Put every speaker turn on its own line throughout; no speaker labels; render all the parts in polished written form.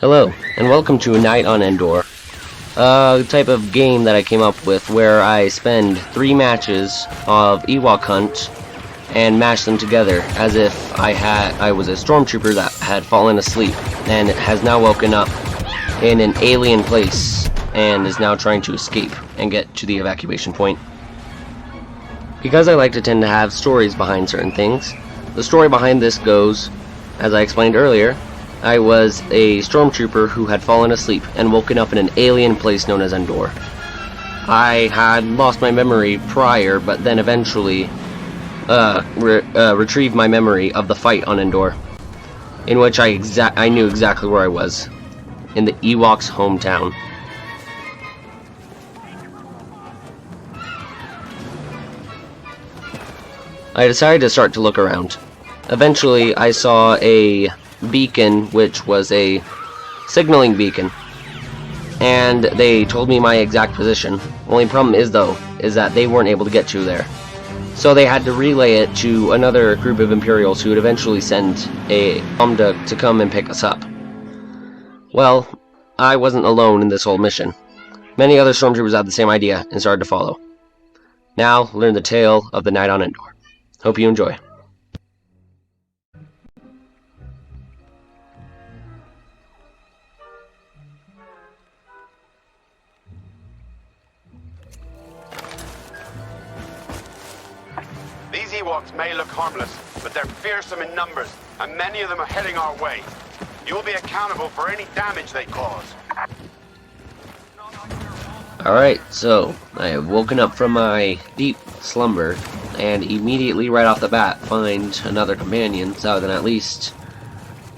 Hello, and welcome to A Night on Endor, a type of game that I came up with where I spend 3 matches of Ewok hunt and mash them together as if I was a stormtrooper that had fallen asleep and has now woken up in an alien place and is now trying to escape and get to the evacuation point. Because I like to tend to have stories behind certain things, the story behind this goes, as I explained earlier, I was a stormtrooper who had fallen asleep and woken up in an alien place known as Endor. I had lost my memory prior, but then eventually retrieved my memory of the fight on Endor, in which I knew exactly where I was, in the Ewok's hometown. I decided to start to look around. Eventually, I saw a beacon, which was a signaling beacon, and they told me my exact position. Only problem is that they weren't able to get to there, so they had to relay it to another group of Imperials who would eventually send a Omda to come and pick us up. Well, I wasn't alone in this whole mission. Many other stormtroopers had the same idea and started to follow. Now, learn the tale of the night on Endor. Hope you enjoy.
These Ewoks may look harmless, but they're fearsome in numbers, and many of them are heading our way. You'll be accountable for any damage they cause.
Alright, so I have woken up from my deep slumber, and immediately right off the bat find another companion, so then at least,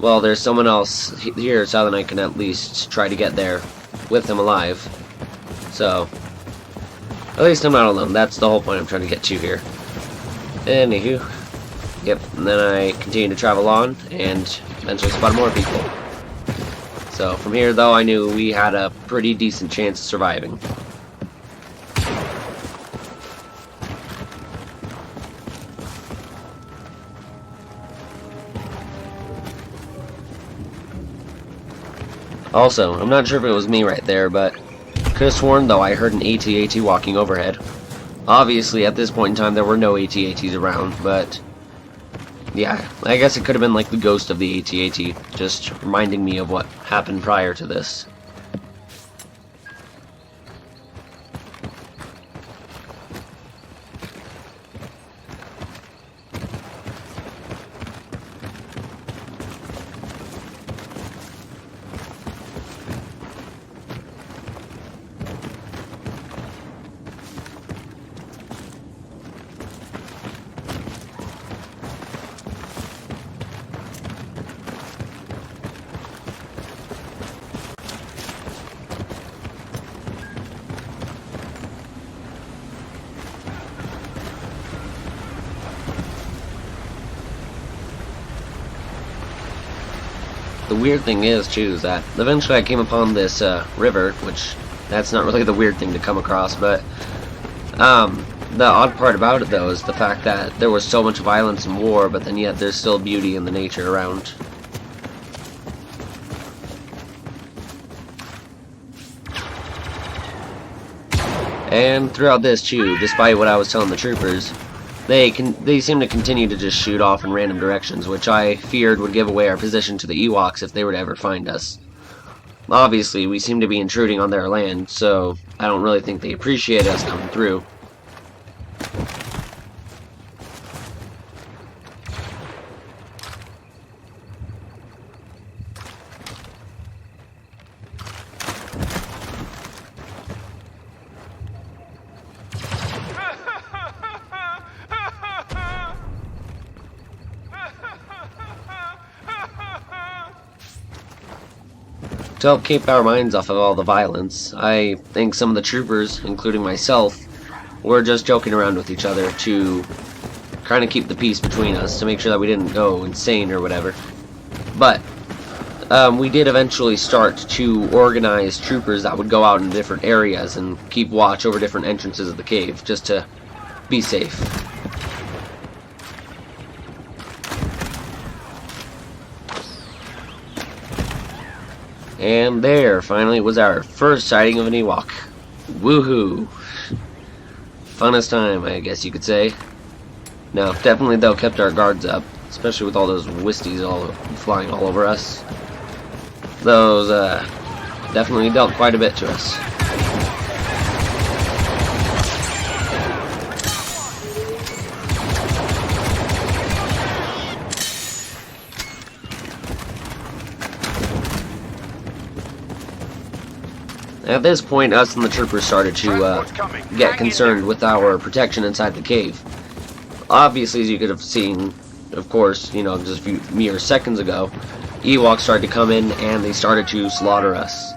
well, there's someone else here, so then I can at least try to get there with him alive. So, at least I'm not alone. That's the whole point I'm trying to get to here. Anywho, yep, and then I continue to travel on, and eventually spot more people. So, from here, though, I knew we had a pretty decent chance of surviving. Also, I'm not sure if it was me right there, but could have sworn, though, I heard an AT-AT walking overhead. Obviously, at this point in time, there were no AT-ATs around, but yeah, I guess it could have been like the ghost of the AT-AT, just reminding me of what happened prior to this. The weird thing is, too, is that eventually I came upon this river, which that's not really the weird thing to come across, but the odd part about it, though, is the fact that there was so much violence and war, but then yet there's still beauty in the nature around. And throughout this, too, despite what I was telling the troopers, they seem to continue to just shoot off in random directions, which I feared would give away our position to the Ewoks if they were to ever find us. Obviously, we seem to be intruding on their land, so I don't really think they appreciate us coming through. To help keep our minds off of all the violence, I think some of the troopers, including myself, were just joking around with each other to kind of keep the peace between us, to make sure that we didn't go insane or whatever. But we did eventually start to organize troopers that would go out in different areas and keep watch over different entrances of the cave, just to be safe. And there, finally, was our first sighting of an Ewok. Woohoo! Funnest time, I guess you could say. No, definitely though kept our guards up, especially with all those Wisties all flying all over us. Those definitely dealt quite a bit to us. At this point, us and the troopers started to get concerned with our protection inside the cave. Obviously, as you could have seen, of course, you know, just a few mere seconds ago, Ewoks started to come in and they started to slaughter us.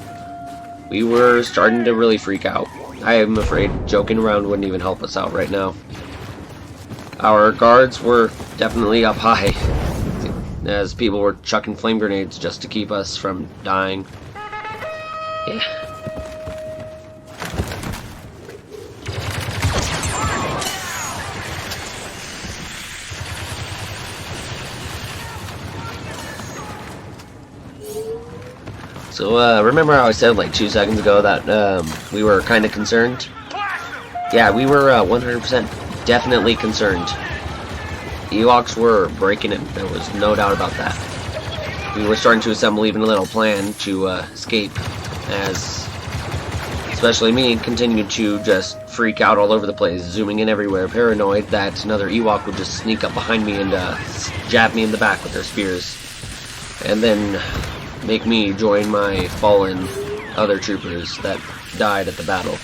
We were starting to really freak out. I am afraid joking around wouldn't even help us out right now. Our guards were definitely up high, as people were chucking flame grenades just to keep us from dying. Yeah. So, remember how I said like 2 seconds ago that we were kind of concerned? Yeah, we were 100% definitely concerned. Ewoks were breaking it, there was no doubt about that. We were starting to assemble even a little plan to escape, as especially me continued to just freak out all over the place, zooming in everywhere, paranoid that another Ewok would just sneak up behind me and jab me in the back with their spears. And then make me join my fallen other troopers that died at the battle.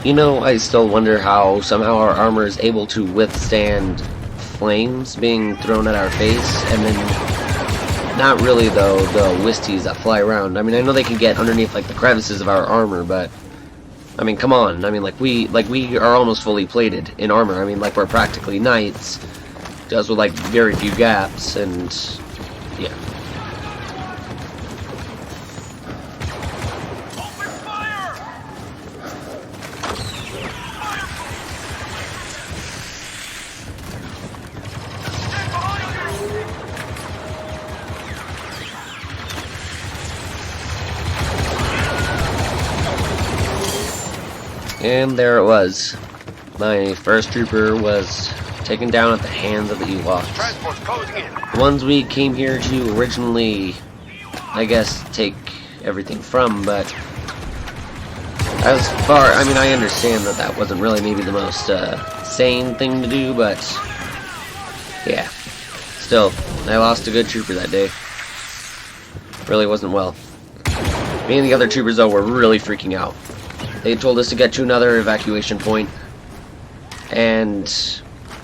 You know, I still wonder how somehow our armor is able to withstand flames being thrown at our face, and then not really, though, the Wisties that fly around. I mean, I know they can get underneath, like, the crevices of our armor, but I mean, come on. I mean, like, we are almost fully plated in armor. I mean, like, we're practically knights, just with, like, very few gaps, and yeah. And there it was. My first trooper was taken down at the hands of the Ewoks. The ones we came here to originally, I guess, take everything from, but as far, I mean, I understand that that wasn't really maybe the most sane thing to do, but yeah. Still, I lost a good trooper that day. Really wasn't well. Me and the other troopers, though, were really freaking out. They told us to get to another evacuation point, and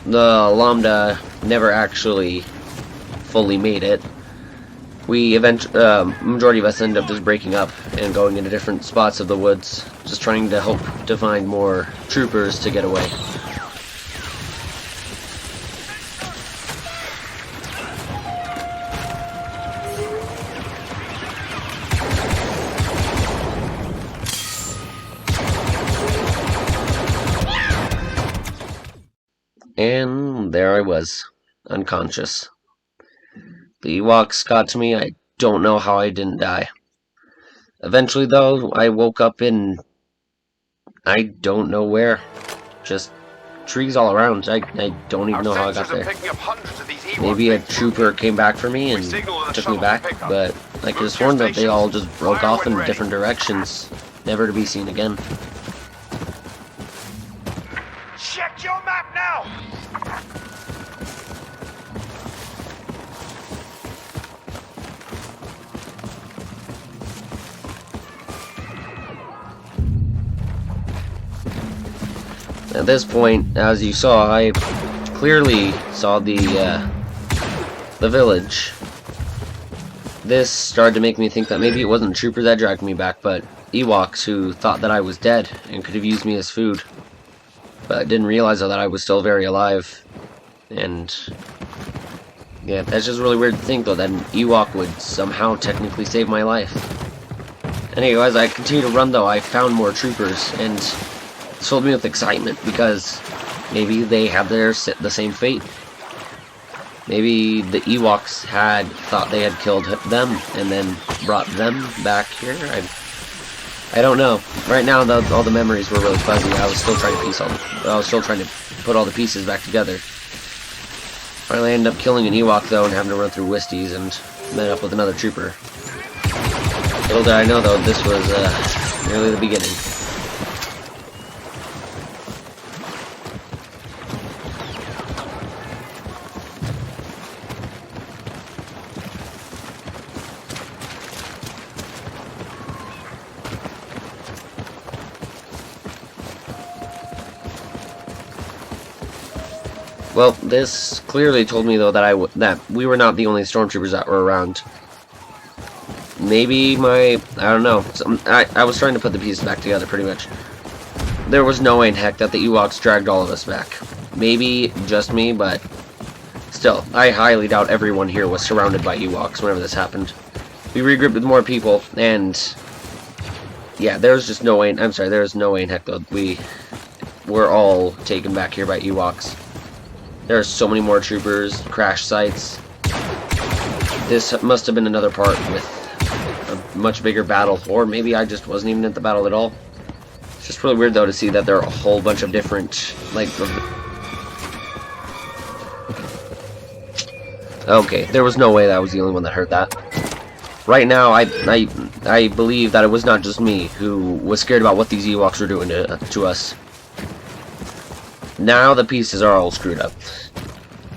the Lambda never actually fully made it. We majority of us ended up just breaking up and going into different spots of the woods, just trying to hope to find more troopers to get away. And there I was, unconscious. The Ewoks got to me. I don't know how I didn't die. Eventually, though, I woke up in I don't know where. Just trees all around. I don't even know how I got there. Maybe a trooper came back for me and took me back, but I could have sworn that they all just broke off in different directions, never to be seen again.
Check your map now!
At this point, as you saw, I clearly saw the village. This started to make me think that maybe it wasn't troopers that dragged me back, but Ewoks who thought that I was dead and could have used me as food. But didn't realize that I was still very alive. And yeah, that's just really weird to think, though, that an Ewok would somehow technically save my life. Anyway, as I continue to run though, I found more troopers, and this filled me with excitement because maybe they had the same fate. Maybe the Ewoks had thought they had killed them and then brought them back here. I don't know. Right now, all the memories were really fuzzy. I was still trying to put all the pieces back together. Finally, ended up killing an Ewok though, and having to run through Wisties and met up with another trooper. Little did I know though, this was nearly the beginning. Well, this clearly told me though that that we were not the only stormtroopers that were around. Maybe I don't know. I was trying to put the pieces back together pretty much. There was no way in heck that the Ewoks dragged all of us back. Maybe just me, but still, I highly doubt everyone here was surrounded by Ewoks whenever this happened. We regrouped with more people, and yeah, there was just no way. I'm sorry, there was no way in heck though we were all taken back here by Ewoks. There are so many more troopers, crash sites. This must have been another part with a much bigger battle, or maybe I just wasn't even at the battle at all. It's just really weird though to see that there are a whole bunch of different, like, okay, there was no way that I was the only one that heard that. Right now, I believe that it was not just me who was scared about what these Ewoks were doing to us. Now the pieces are all screwed up.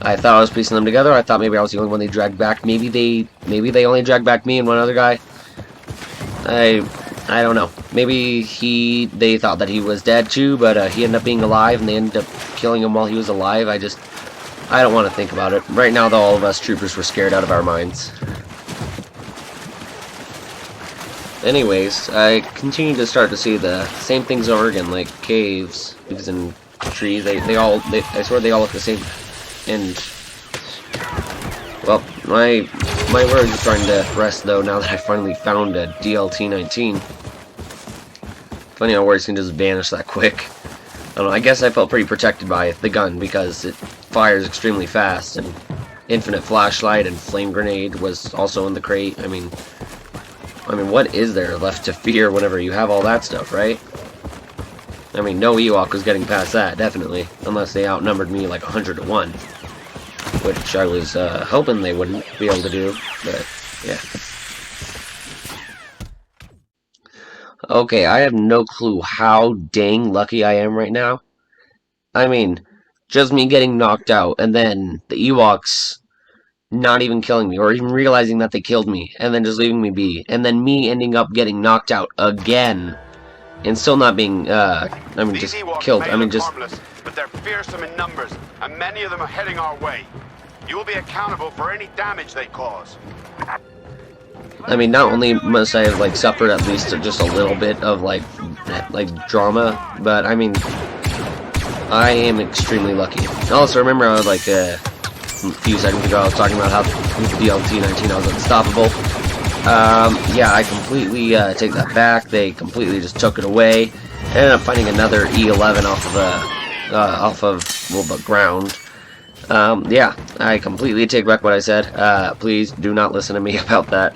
I thought I was piecing them together. I thought maybe I was the only one they dragged back. Maybe they only dragged back me and one other guy. I don't know. Maybe they thought that he was dead too, but he ended up being alive, and they ended up killing him while he was alive. I don't want to think about it. Right now, though, all of us troopers were scared out of our minds. Anyways, I continue to start to see the same things over again, like caves, and trees. I swear they all look the same. And well, my words are starting to rest though now that I finally found a DLT-19. Funny how words can just vanish that quick. I don't know, I guess I felt pretty protected by the gun because it fires extremely fast, and infinite flashlight and flame grenade was also in the crate. I mean, what is there left to fear whenever you have all that stuff, right? I mean, no Ewok was getting past that, definitely. Unless they outnumbered me like 100 to 1. Which I was hoping they wouldn't be able to do, but yeah. Okay, I have no clue how dang lucky I am right now. I mean, just me getting knocked out, and then the Ewoks not even killing me, or even realizing that they killed me, and then just leaving me be, and then me ending up getting knocked out again. And still not being, just killed.
Harmless, but they're fearsome in numbers, and many of them are heading our way. You will be accountable for any damage they cause.
I mean, not only must I have, like, suffered at least just a little bit of, like drama, but, I mean, I am extremely lucky. Also, remember, I was, like, a few seconds ago, I was talking about how with the DLT-19 I was unstoppable. Yeah, I completely take that back. They completely just took it away. I ended up finding another E11 off of the ground. Yeah, I completely take back what I said. Please do not listen to me about that.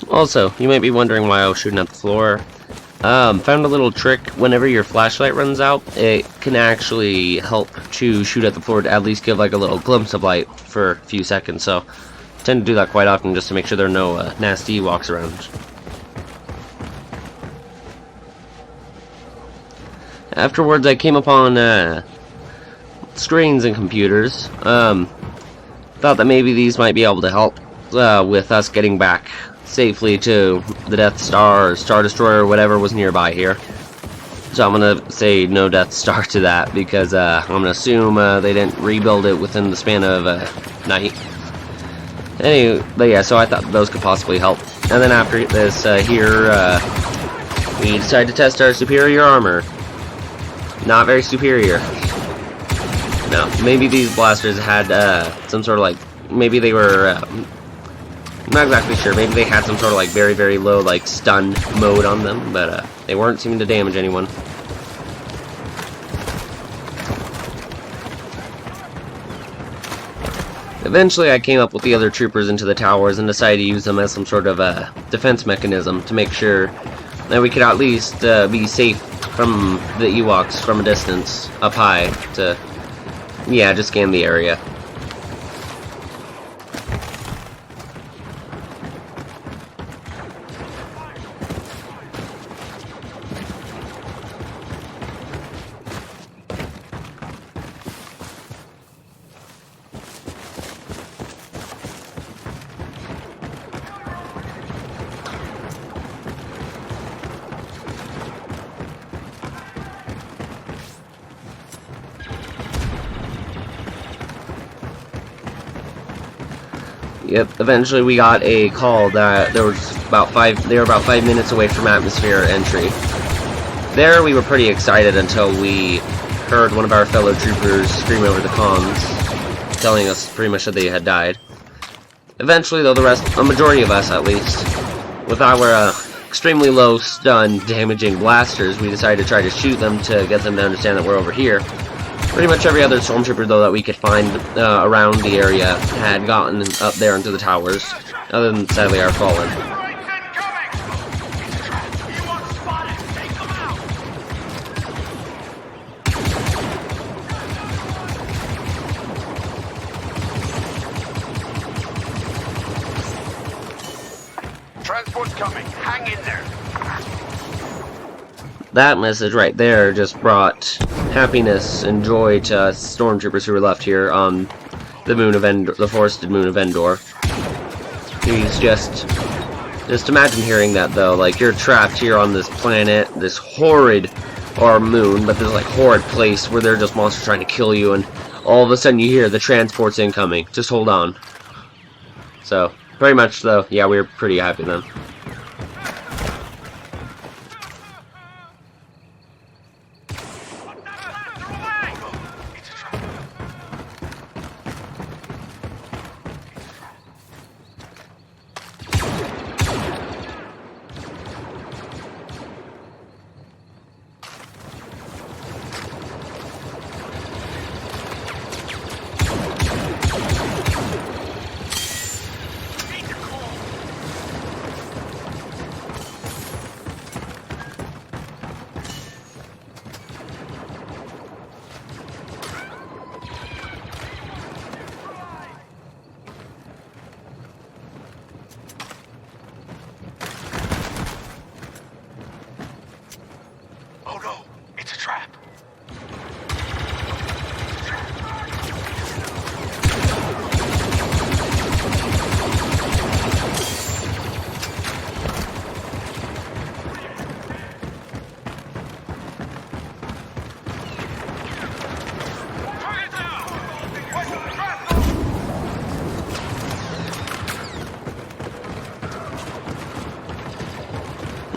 Also, you might be wondering why I was shooting at the floor. Found a little trick. Whenever your flashlight runs out, it can actually help to shoot at the floor to at least give like a little glimpse of light for a few seconds. So, I tend to do that quite often just to make sure there are no nasty Ewoks around. Afterwards, I came upon screens and computers. Thought that maybe these might be able to help. with us getting back safely to the Death Star or Star Destroyer or whatever was nearby here. So I'm gonna say no Death Star to that because I'm gonna assume they didn't rebuild it within the span of a night. Anyway, but yeah, so I thought those could possibly help. And then after this here, we decided to test our superior armor. Not very superior. No, maybe these blasters had some sort of like, maybe they were, I'm not exactly sure, maybe they had some sort of like very, very low like stun mode on them, but they weren't seeming to damage anyone. Eventually I came up with the other troopers into the towers and decided to use them as some sort of a defense mechanism to make sure that we could at least be safe from the Ewoks from a distance up high to, yeah, just scan the area. Yep, eventually we got a call that they were about 5 minutes away from atmosphere entry. There we were pretty excited until we heard one of our fellow troopers scream over the comms, telling us pretty much that they had died. Eventually though, a majority of us at least, with our extremely low stun damaging blasters, we decided to try to shoot them to get them to understand that we're over here. Pretty much every other stormtrooper, though, that we could find around the area had gotten up there into the towers, other than, sadly, our fallen.
Transport's coming. Hang in there.
That message right there just brought happiness and joy to us stormtroopers who were left here on the moon of Endor, the forested moon of Endor. He's just imagine hearing that though, like you're trapped here on this planet, this horrid, or moon, but this like horrid place where they're just monsters trying to kill you, and all of a sudden you hear the transport's incoming. Just hold on. So, very much though, yeah, we were pretty happy then.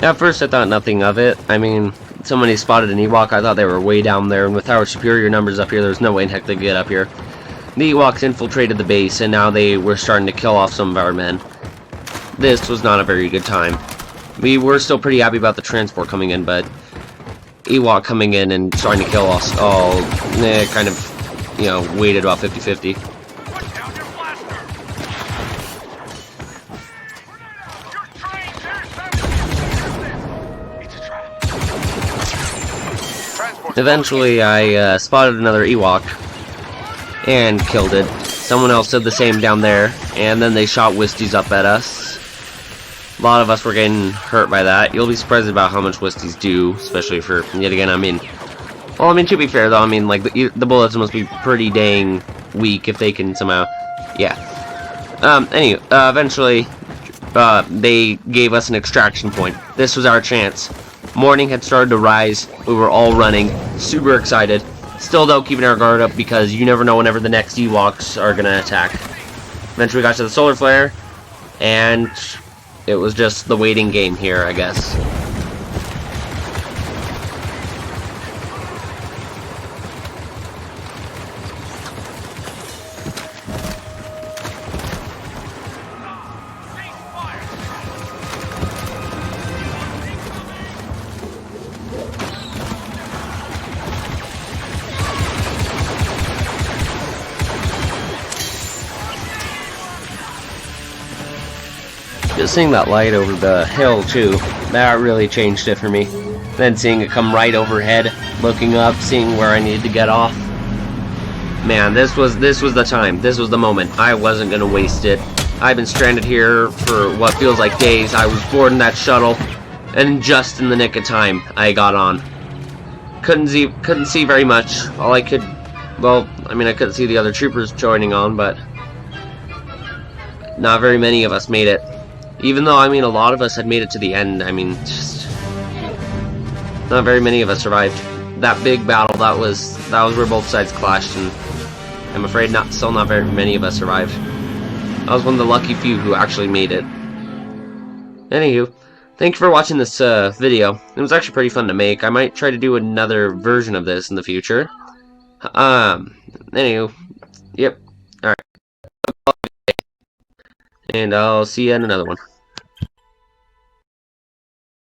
At first I thought nothing of it. I mean, somebody spotted an Ewok, I thought they were way down there, and with our superior numbers up here, there's no way in heck they could get up here. The Ewoks infiltrated the base, and now they were starting to kill off some of our men. This was not a very good time. We were still pretty happy about the transport coming in, but Ewok coming in and starting to kill us all, kind of, you know, weighted about 50-50. Eventually, I spotted another Ewok and killed it. Someone else did the same down there, and then they shot Wisties up at us. A lot of us were getting hurt by that. You'll be surprised about how much Wisties do, especially for, yet again, I mean, well, I mean, to be fair, though, I mean, like, the bullets must be pretty dang weak if they can somehow, yeah. Anyway, eventually, they gave us an extraction point. This was our chance. Morning had started to rise. We were all running, super excited. Still, though, keeping our guard up because you never know whenever the next Ewoks are gonna attack. Eventually, we got to the solar flare, and it was just the waiting game here, I guess. Just seeing that light over the hill too, that really changed it for me. Then seeing it come right overhead, looking up, seeing where I needed to get off. Man, this was the time. This was the moment. I wasn't gonna waste it. I've been stranded here for what feels like days. I was boarding that shuttle, and just in the nick of time, I got on. Couldn't see very much. All I could, well, I mean, I couldn't see the other troopers joining on, but not very many of us made it. Even though, I mean, a lot of us had made it to the end, I mean, just not very many of us survived. That big battle, that was where both sides clashed, and I'm afraid still not very many of us survived. I was one of the lucky few who actually made it. Anywho, thank you for watching this video. It was actually pretty fun to make. I might try to do another version of this in the future. Anywho, yep. Alright. And I'll see you in another one.